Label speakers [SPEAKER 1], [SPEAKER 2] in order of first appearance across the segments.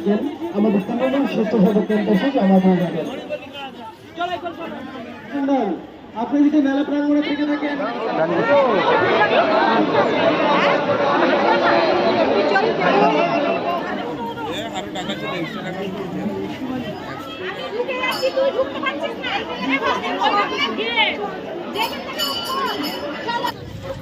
[SPEAKER 1] থাকেন আমাদের তৃণমূল স্বেচ্ছাসেবক কেন্দ্র থেকে জমা দিয়ে যাবেন। আপনি যদি মেলা প্রাঙ্গণে থেকে থাকেন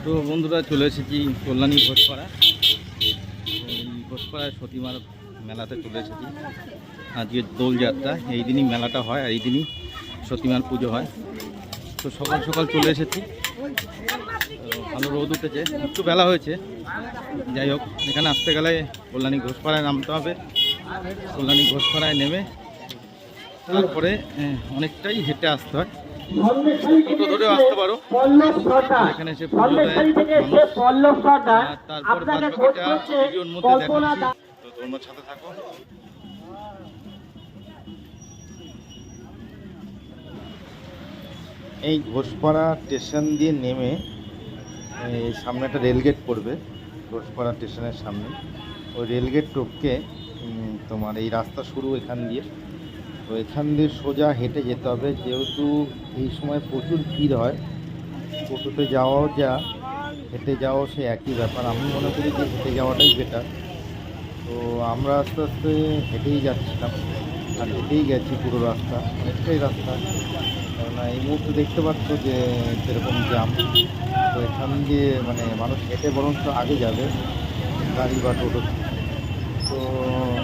[SPEAKER 2] তো বন্ধুরা চলে এসেছি কল্যাণী ঘোষপাড়া। ঘোষপাড়ায় সতীমার মেলাতে চলে এসেছি। আজকে দোলযাত্রা, এই দিনই মেলাটা হয় আর এই দিনই সতীমার পুজো হয়। তো সকাল সকাল চলে এসেছি, ভালো রোদ উঠেছে, একটু বেলা হয়েছে। যাই হোক, এখানে আসতে গেলে কল্যাণী ঘোষপাড়ায় নামতে হবে। কল্যাণী ঘোষপাড়ায় নেমে তারপরে অনেকটাই হেঁটে আসতে হয়, টোটো ধরেও আসতে পারো। এখানে এসে পুজো দেয় মানুষ। আর তারপর বাদবাকিটা ভিডিওর মধ্যে দেখাচ্ছি, তো তোমরা সাথে থাকো। এই ঘোষপাড়া স্টেশন দিয়ে নেমে সামনে একটা রেলগেট পড়বে, ঘোষপাড়া স্টেশনের সামনে। ওই রেলগেট টপকে তোমার এই রাস্তা শুরু এখান দিয়ে। তো এখান দিয়ে সোজা হেঁটে যেতে হবে, যেহেতু এই সময় প্রচুর ভিড় হয়। টোটোতে যাওয়াও যা, হেঁটে যাওয়াও সে একই ব্যাপার। আমি মনে করি যে হেঁটে যাওয়াটাই বেটার। তো আমরা আস্তে আস্তে হেঁটেই যাচ্ছিলাম, আর হেঁটেই গেছি পুরো রাস্তা, অনেকটাই রাস্তা। কেননা এই মুহূর্তে দেখতে পাচ্ছ যে সেরকম জ্যাম। তো এখান দিয়ে মানে মানুষ হেঁটে বরঞ্চ আগে যাবে গাড়ি বা টোটো। তো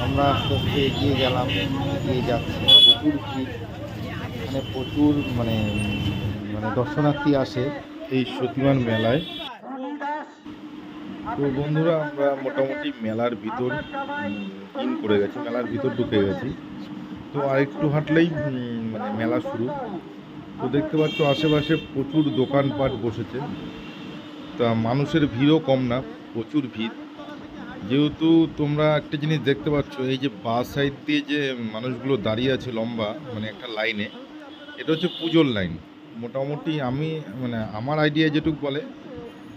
[SPEAKER 2] আমরা আস্তে আস্তে এগিয়ে গেলাম, এগিয়ে যাচ্ছি। প্রচুর ভিড় এখানে, প্রচুর মানে মানে দর্শনার্থী আসে এই সতীমার মেলায়। তো বন্ধুরা, আমরা মোটামুটি মেলার ভিতর ইন করে গেছি, মেলার ভিতর ঢুকে গেছি। তো আরেকটু হাঁটলেই মানে মেলা শুরু। তো দেখতে পাচ্ছ আশেপাশে প্রচুর দোকানপাট বসেছে। তা মানুষের ভিড়ও কম না, প্রচুর ভিড়। যেহেতু তোমরা একটা জিনিস দেখতে পাচ্ছ, এই যে বাস সাইড দিয়ে যে মানুষগুলো দাঁড়িয়ে আছে লম্বা মানে একটা লাইনে, এটা হচ্ছে পুজোর লাইন। মোটামুটি আমি মানে আমার আইডিয়া যেটুকু বলে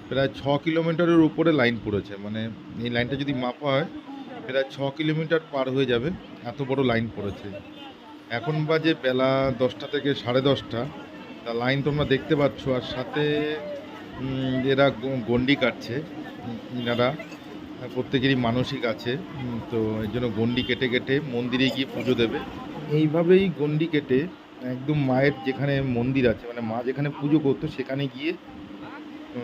[SPEAKER 2] প্রায় 6 কিলোমিটারের উপরে লাইন পড়েছে। মানে এই লাইনটা যদি মাপা হয় প্রায় 6 কিলোমিটার পার হয়ে যাবে, এত বড় লাইন পড়েছে। এখন বাজে বেলা 10টা থেকে 10:30। তা লাইন তোমরা দেখতে পাচ্ছ, আর সাথে এরা গন্ডি কাটছে। এনারা প্রত্যেকেরই মানসিক আছে, তো এর জন্য গন্ডি কেটে কেটে মন্দিরে গিয়ে পুজো দেবে। এইভাবেই গন্ডি কেটে একদম মায়ের যেখানে মন্দির আছে, মানে মা যেখানে পুজো করতো সেখানে গিয়ে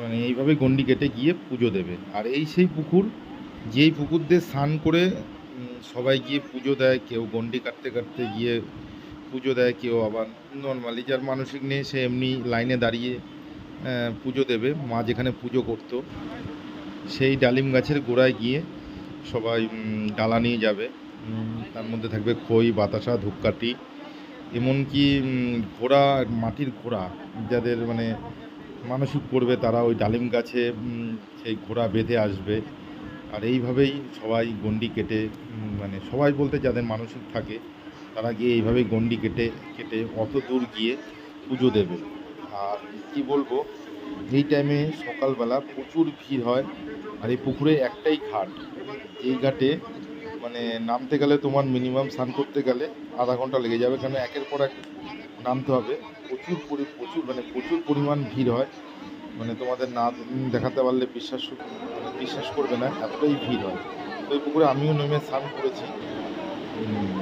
[SPEAKER 2] মানে এইভাবে গন্ডি কেটে গিয়ে পুজো দেবে। আর এই সেই পুকুর, যেই পুকুর দিয়ে স্নান করে সবাই গিয়ে পুজো দেয়। কেউ গন্ডি কাটতে কাটতে গিয়ে পুজো দেয়, কেউ আবার নর্মালি যার মানসিক নেই সে এমনি লাইনে দাঁড়িয়ে পুজো দেবে। মা যেখানে পুজো করতো সেই ডালিম গাছের গোড়ায় গিয়ে সবাই ডালা নিয়ে যাবে। তার মধ্যে থাকবে খই, বাতাসা, ধূপকাঠি, এমনকি ঘোড়া, মাটির ঘোড়া যাদের মানে মানসিক করবে তারা ওই ডালিম গাছে সেই ঘোড়া বেঁধে আসবে। আর এইভাবেই সবাই গন্ডি কেটে মানে সবাই বলতে যাদের মানসিক থাকে তারা গিয়ে এইভাবেই গন্ডি কেটে কেটে অত দূর গিয়ে পুজো দেবে। আর কি বলবো, এই টাইমে সকালবেলা প্রচুর ভিড় হয়। আর এই পুকুরে একটাই ঘাট, এই ঘাটে মানে নামতে গেলে তোমার মিনিমাম স্নান করতে গেলে আধা ঘন্টা লেগে যাবে, কারণ একের পর এক নামতে হবে। প্রচুর পরিমাণ ভিড় হয়, মানে তোমাদের না দেখাতে পারলে বিশ্বাস করবে না, এতটাই ভিড় হয়। তো এই পুকুরে আমিও নেমে স্নান করেছি।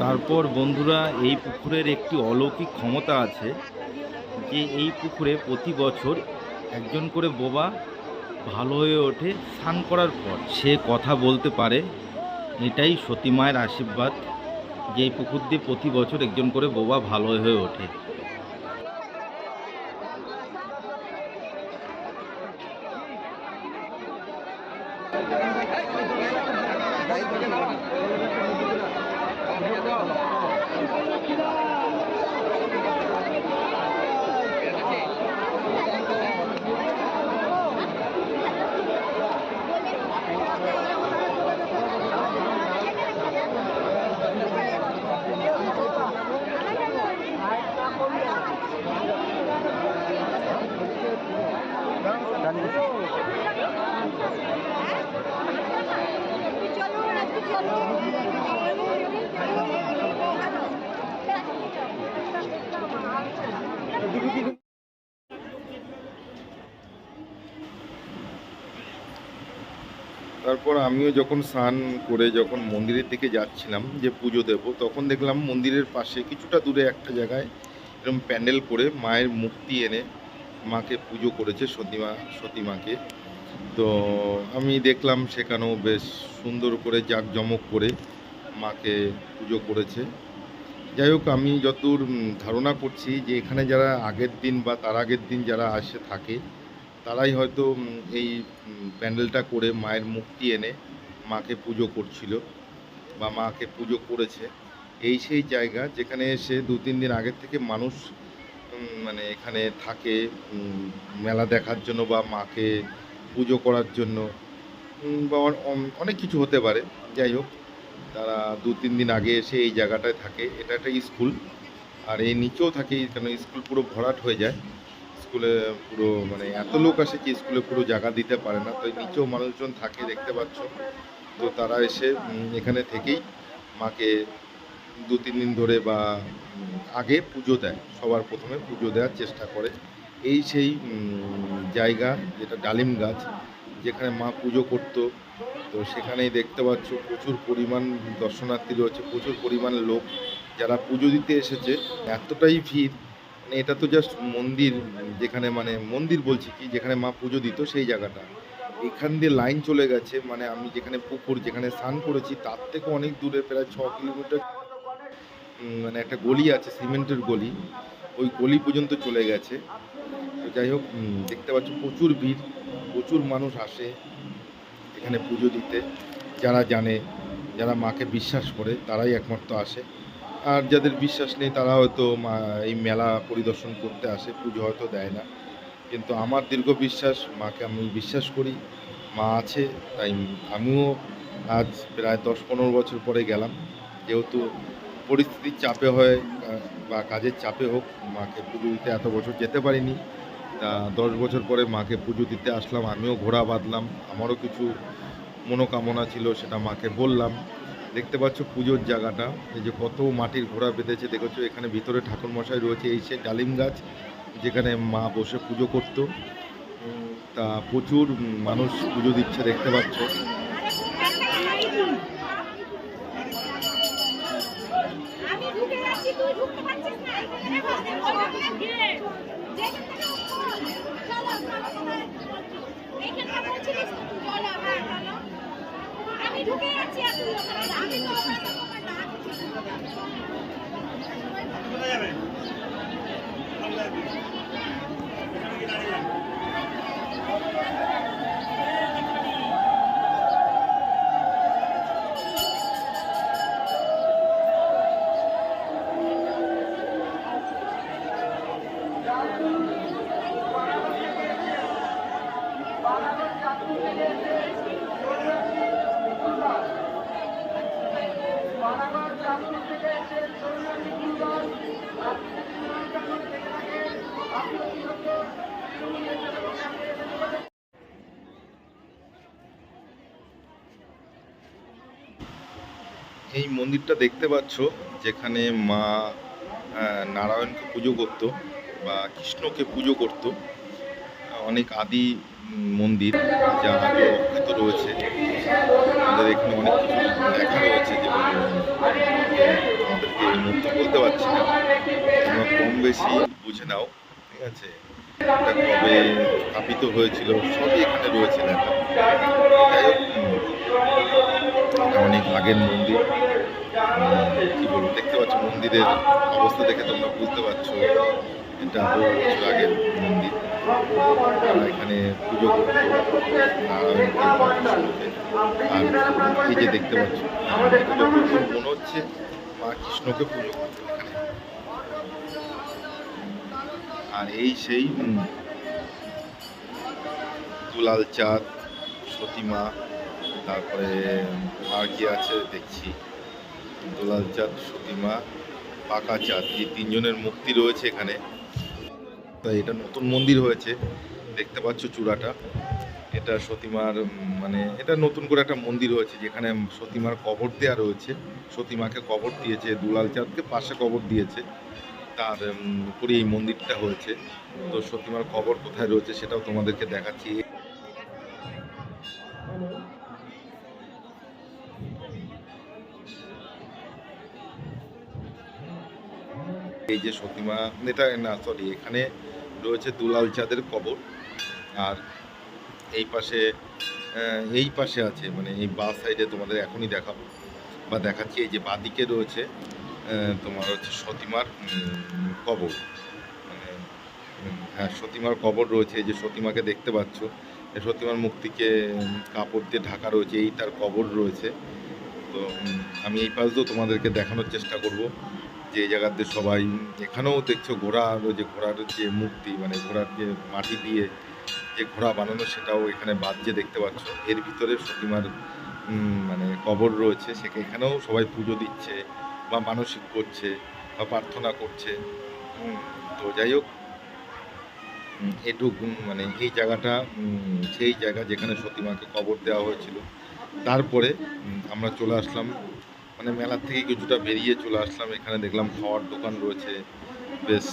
[SPEAKER 2] তারপর বন্ধুরা, এই পুকুরের একটি অলৌকিক ক্ষমতা আছে যে এই পুকুরে প্রতি বছর একজন করে বোবা ভালো হয়ে ওঠে স্নান করার পর। সে কথা বলতে পারে, এটাই সতী মায়ের আশীর্বাদ যে এই পুকুর দিয়ে প্রতি বছর একজন করে বোবা ভালো হয়ে ওঠে। তারপর আমিও যখন স্নান করে যখন মন্দিরের দিকে যাচ্ছিলাম যে পুজো দেব, তখন দেখলাম মন্দিরের পাশে কিছুটা দূরে একটা জায়গায় এরকম প্যান্ডেল করে মায়ের মূর্তি এনে মাকে পুজো করেছে, সতীমাকে। তো আমি দেখলাম সেখানেও বেশ সুন্দর করে জাঁকজমক করে মাকে পুজো করেছে। যাই হোক, আমি যতদূর ধারণা করছি যে এখানে যারা আগের দিন বা তার আগের দিন যারা আসে থাকে, তারাই হয়তো এই প্যান্ডেলটা করে মায়ের মূর্তি এনে মাকে পুজো করছিল বা মাকে পুজো করেছে। এই সেই জায়গা যেখানে এসে 2-3 দিন আগের থেকে মানুষ মানে এখানে থাকে মেলা দেখার জন্য বা মাকে পুজো করার জন্য, বা অনেক কিছু হতে পারে। যাই হোক, তারা 2-3 দিন আগে এসে এই জায়গাটায় থাকে। এটা একটা স্কুল, আর এই নিচেও থাকে, কেন স্কুল পুরো ভরাট হয়ে যায়। স্কুলে পুরো মানে এত লোক আসে কি স্কুলে পুরো জায়গা দিতে পারে না, তো এই নিচেও মানুষজন থাকে দেখতে পাচ্ছ। তো তারা এসে এখানে থেকেই মাকে 2-3 দিন ধরে বা আগে পুজো দেয়, সবার প্রথমে পুজো দেওয়ার চেষ্টা করে। এই সেই জায়গা যেটা ডালিম গাছ, যেখানে মা পুজো করতো। তো সেখানেই দেখতে পাচ্ছ প্রচুর পরিমাণ দর্শনার্থী রয়েছে, প্রচুর পরিমাণ লোক যারা পুজো দিতে এসেছে। এতটাই ভিড়, মানে এটা তো জাস্ট মন্দির, যেখানে মানে মন্দির বলছি কি, যেখানে মা পুজো দিত সেই জায়গাটা। এখান দিয়ে লাইন চলে গেছে, মানে আমি যেখানে পুকুর যেখানে স্নান করেছি তার থেকে অনেক দূরে, প্রায় 6 কিলোমিটার। মানে একটা গলি আছে, সিমেন্টের গলি, ওই গলি পর্যন্ত চলে গেছে। তো যাই হোক, দেখতে পাচ্ছ প্রচুর ভিড়, প্রচুর মানুষ আসে এখানে পুজো দিতে। যারা জানে, যারা মাকে বিশ্বাস করে তারাই একমাত্র আসে। আর যাদের বিশ্বাস নেই তারা হয়তো এই মেলা পরিদর্শন করতে আসে, পুজো হয়তো দেয় না। কিন্তু আমার দীর্ঘ বিশ্বাস, মাকে আমি বিশ্বাস করি, মা আছে। তাই আমিও আজ প্রায় 10-15 বছর পরে গেলাম, যেহেতু পরিস্থিতির চাপে হয় বা কাজের চাপে হোক, মাকে পুজো দিতে এত বছর যেতে পারিনি। তা 10 বছর পরে মাকে পুজো দিতে আসলাম, আমিও ঘোড়া বাঁধলাম, আমারও কিছু মনোকামনা ছিল, সেটা মাকে বললাম। দেখতে পাচ্ছ পুজোর জায়গাটা, এই যে কত মাটির ঘোড়া বেঁধেছে দেখেছো। এখানে ভিতরে ঠাকুরমশাই রয়েছে, এই সে ডালিম গাছ যেখানে মা বসে পুজো করতো। তা প্রচুর মানুষ পুজো দিচ্ছে দেখতে পাচ্ছ।
[SPEAKER 3] আমি ঢুকে যাচ্ছি, আমি তো
[SPEAKER 2] এই মন্দিরটা দেখতে পাচ্ছ, যেখানে মা নারায়ণকে পুজো করতো বা কৃষ্ণকে পুজো করতো। অনেক আদি মন্দির, যা আজও অক্ষত রয়েছে। আমাদের এখানে অনেক কিছু লেখা রয়েছে, যেগুলো আমাদেরকে এই মুহূর্তে বলতে পারছি না, তোমরা কম বেশি বুঝে নাও, ঠিক আছে। এটা কবে স্থাপিত হয়েছিল সবই এখানে রয়েছে লেখা। যাই হোক, এটা অনেক আগের মন্দির। কি বলবো, দেখতে পাচ্ছ মন্দিরের অবস্থা দেখে তোমরা বুঝতে পারছো এটা বহু বছর আগের মন্দির। তারা এখানে পুজো করতো নারায়ণকে বা কৃষ্ণকে। আর এই যে দেখতে পাচ্ছ, এটা যতদূর মনে হচ্ছে মা কৃষ্ণকে পুজো করতো এখানে। আর এই সেই দুলাল চাঁদ, সতীমা, তারপরে আর কি আছে দেখছি, দুলাল চাঁদ, সতীমা, পাকা চাঁদ, এই 3 জনের মূর্তি রয়েছে এখানে। তো এটা নতুন মন্দির হয়েছে, দেখতে পাচ্ছ চূড়াটা। এটা সতীমার মানে এটা নতুন করে একটা মন্দির হয়েছে, যেখানে সতীমার কবর দেওয়া রয়েছে। সতীমাকে কবর দিয়েছে, দুলাল চাঁদকে পাশে কবর দিয়েছে, তার উপরে এই মন্দিরটা হয়েছে। তো সতীমার কবর কোথায় রয়েছে সেটাও তোমাদেরকে দেখাচ্ছি। এই যে সতীমা, এটা না সরি, এখানে রয়েছে দুলাল চাঁদের কবর। আর এই পাশে আছে, মানে এই বাঁ সাইডে তোমাদের এখনই দেখাবো বা দেখাচ্ছি, এই যে বাঁদিকে রয়েছে তোমার হচ্ছে সতীমার কবর। মানে হ্যাঁ, সতীমার কবর রয়েছে। এই যে সতীমাকে দেখতে পাচ্ছ, এই সতীমার মুক্তিকে কাপড় দিয়ে ঢাকা রয়েছে, এই তার কবর রয়েছে। তো আমি এই পাশ দিয়েও তোমাদেরকে দেখানোর চেষ্টা করব যে এই জায়গাতে সবাই, এখানেও দেখছো ঘোড়ার, যে ঘোড়ার যে মূর্তি, মানে ঘোড়ার যে মাটি দিয়ে যে ঘোড়া বানানো, সেটাও এখানে বাজছে দেখতে পাচ্ছ। এর ভিতরে সতীমার মানে কবর রয়েছে, এখানেও সবাই পুজো দিচ্ছে বা মানসিক করছে বা প্রার্থনা করছে। তো যাই হোক, এটুকু মানে এই জায়গাটা সেই জায়গা যেখানে সতীমাকে কবর দেওয়া হয়েছিল। তারপরে আমরা চলে আসলাম, মানে মেলার থেকে কিছুটা বেরিয়ে চলে আসলাম। এখানে দেখলাম খাওয়ার দোকান রয়েছে, বেশ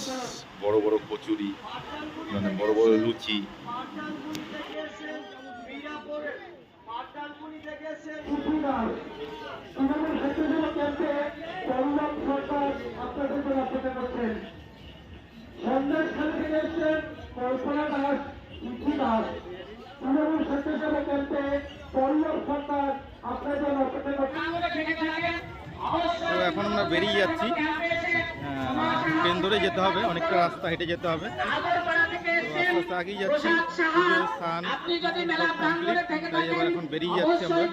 [SPEAKER 2] বড় বড় কচুরি, মানে বড় বড় লুচি।
[SPEAKER 1] সন্দেশখালী থেকে এসছেন কল্পনা দাস, ইতি দাস। তৃণমূল স্বেচ্ছাসেবক ক্যাম্পে পল্লব সরকার আপনাদের জন্য অপেক্ষা করছেন।
[SPEAKER 4] তো এখন আমরা বেরিয়ে যাচ্ছি, ট্রেন ধরে যেতে হবে, অনেকটা রাস্তা হেঁটে যেতে হবে। তো আস্তে আস্তে আগেই যাচ্ছি, পুজো স্থান কমপ্লিট, তাই এবার এখন বেরিয়ে যাচ্ছি আমরা।